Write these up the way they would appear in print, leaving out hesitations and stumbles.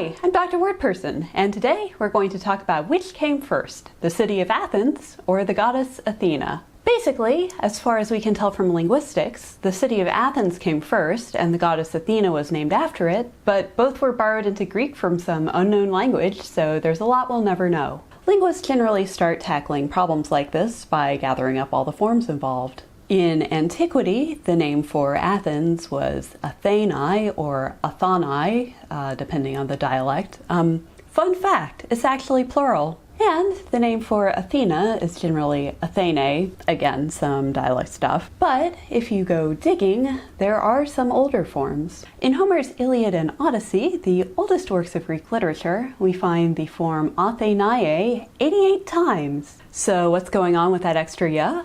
Hi, I'm Dr. Wordperson, and today we're going to talk about which came first, the city of Athens or the goddess Athena. Basically, as far as we can tell from linguistics, the city of Athens came first and the goddess Athena was named after it, but both were borrowed into Greek from some unknown language, so there's a lot we'll never know. Linguists generally start tackling problems like this by gathering up all the forms involved. In antiquity, the name for Athens was Athenae or Athanae, depending on the dialect. Fun fact, it's actually plural. And the name for Athena is generally Athenae, again, some dialect stuff. But if you go digging, there are some older forms. In Homer's Iliad and Odyssey, the oldest works of Greek literature, we find the form Athenae 88 times. So what's going on with that extra ya?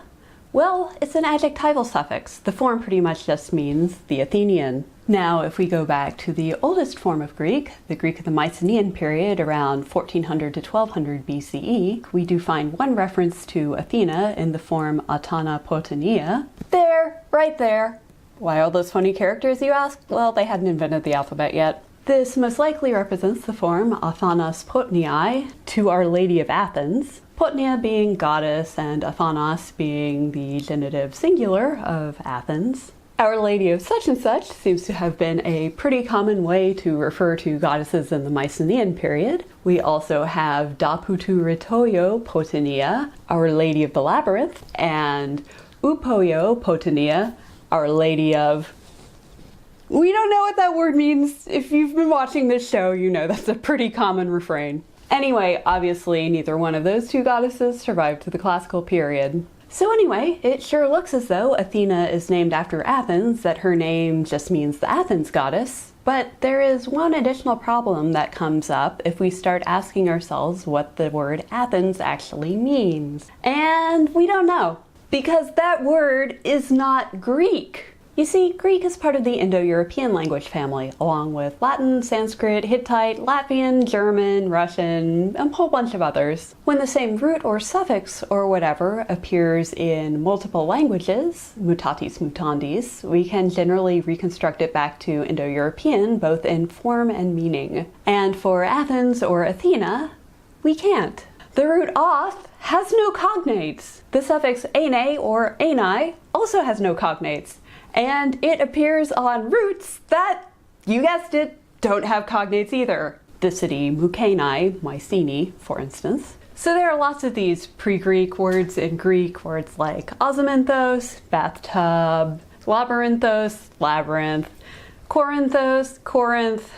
Well, it's an adjectival suffix. The form pretty much just means the Athenian. Now, if we go back to the oldest form of Greek, the Greek of the Mycenaean period around 1400 to 1200 BCE, we do find one reference to Athena in the form Atana Potania. There, right there. Why all those funny characters, you ask? Well, they hadn't invented the alphabet yet. This most likely represents the form Athanas Potniae, to Our Lady of Athens. Potnia being goddess and Athanas being the genitive singular of Athens. Our Lady of such and such seems to have been a pretty common way to refer to goddesses in the Mycenaean period. We also have Daputu Ritoyo Potania, Our Lady of the Labyrinth, and Upoyo Potania, Our Lady of... We don't know what that word means. If you've been watching this show, you know that's a pretty common refrain. Anyway, obviously neither one of those two goddesses survived to the classical period. So anyway, it sure looks as though Athena is named after Athens, that her name just means the Athens goddess. But there is one additional problem that comes up if we start asking ourselves what the word Athens actually means. And we don't know, because that word is not Greek. You see, Greek is part of the Indo-European language family, along with Latin, Sanskrit, Hittite, Latvian, German, Russian, and a whole bunch of others. When the same root or suffix or whatever appears in multiple languages, mutatis mutandis, we can generally reconstruct it back to Indo-European, both in form and meaning. And for Athens or Athena, we can't. The root auth has no cognates. The suffix ane or ani also has no cognates. And it appears on roots that, you guessed it, don't have cognates either. The city Mycenae, Mycenae, for instance. So there are lots of these pre-Greek words in Greek, words like ozymanthos, bathtub, labyrinthos, labyrinth, corinthos, Corinth,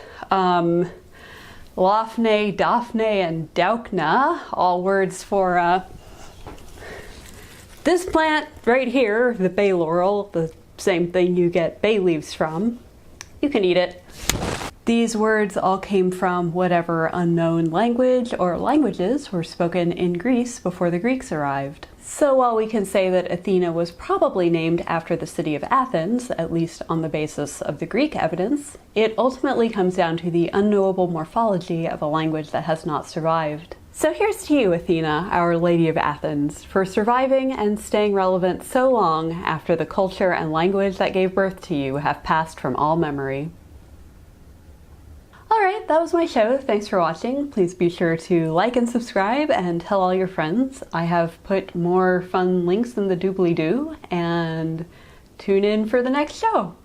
Lophne, Daphne, and Daukna, all words for this plant right here, the bay laurel, the same thing you get bay leaves from. You can eat it. These words all came from whatever unknown language or languages were spoken in Greece before the Greeks arrived. So while we can say that Athena was probably named after the city of Athens, at least on the basis of the Greek evidence, it ultimately comes down to the unknowable morphology of a language that has not survived. So here's to you, Athena, Our Lady of Athens, for surviving and staying relevant so long after the culture and language that gave birth to you have passed from all memory. Alright, that was my show. Thanks for watching. Please be sure to like and subscribe and tell all your friends. I have put more fun links in the doobly-doo, and tune in for the next show.